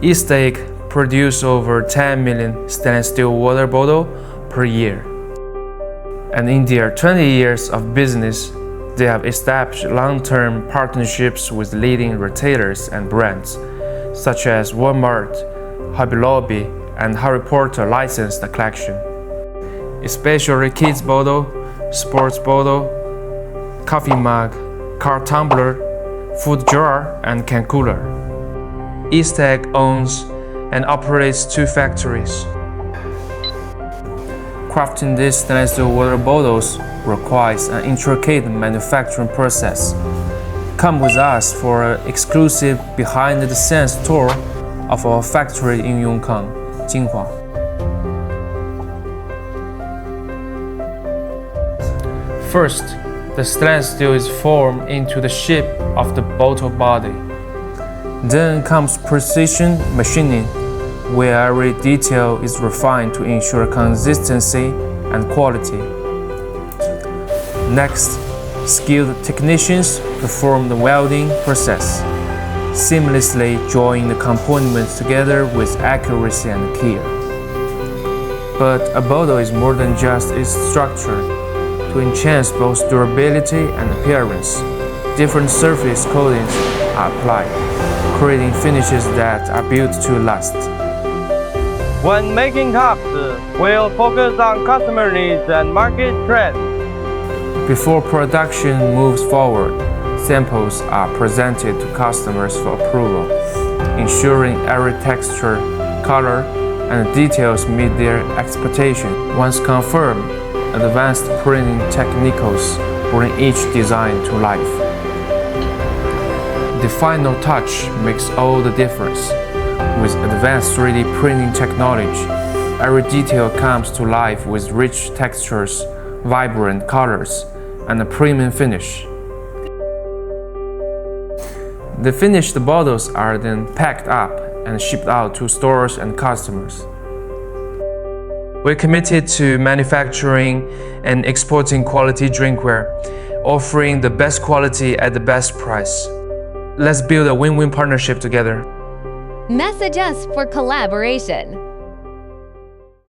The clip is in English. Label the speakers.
Speaker 1: EASTEGG produces over 10 million stainless steel water bottles per year. And in their 20 years of business, they have established long-term partnerships with leading retailers and brands, such as Walmart, Hobby Lobby, and Harry Potter licensed collection, especially kids bottle, sports bottle, coffee mug, car tumbler, food jar, and can cooler. EASTEGG owns and operates 2 factories. Crafting these stainless steel water bottles requires an intricate manufacturing process. Come with us for an exclusive behind-the-scenes tour of our factory in Yongkang, Jinhua. First, the stainless steel is formed into the shape of the bottle body. Then comes precision machining, where every detail is refined to ensure consistency and quality. Next, skilled technicians perform the welding process, seamlessly joining the components together with accuracy and care. But a bottle is more than just its structure. To enhance both durability and appearance, different surface coatings are applied, creating finishes that are built to last.
Speaker 2: When making cups, we'll focus on customer needs and market trends.
Speaker 1: Before production moves forward, samples are presented to customers for approval, ensuring every texture, color, and details meet their expectation. Once confirmed, advanced printing techniques bring each design to life. The final touch makes all the difference. With advanced 3D printing technology, every detail comes to life with rich textures, vibrant colors, and a premium finish. The finished bottles are then packed up and shipped out to stores and customers. We're committed to manufacturing and exporting quality drinkware, offering the best quality at the best price. Let's build a win-win partnership together.
Speaker 3: Message us for collaboration.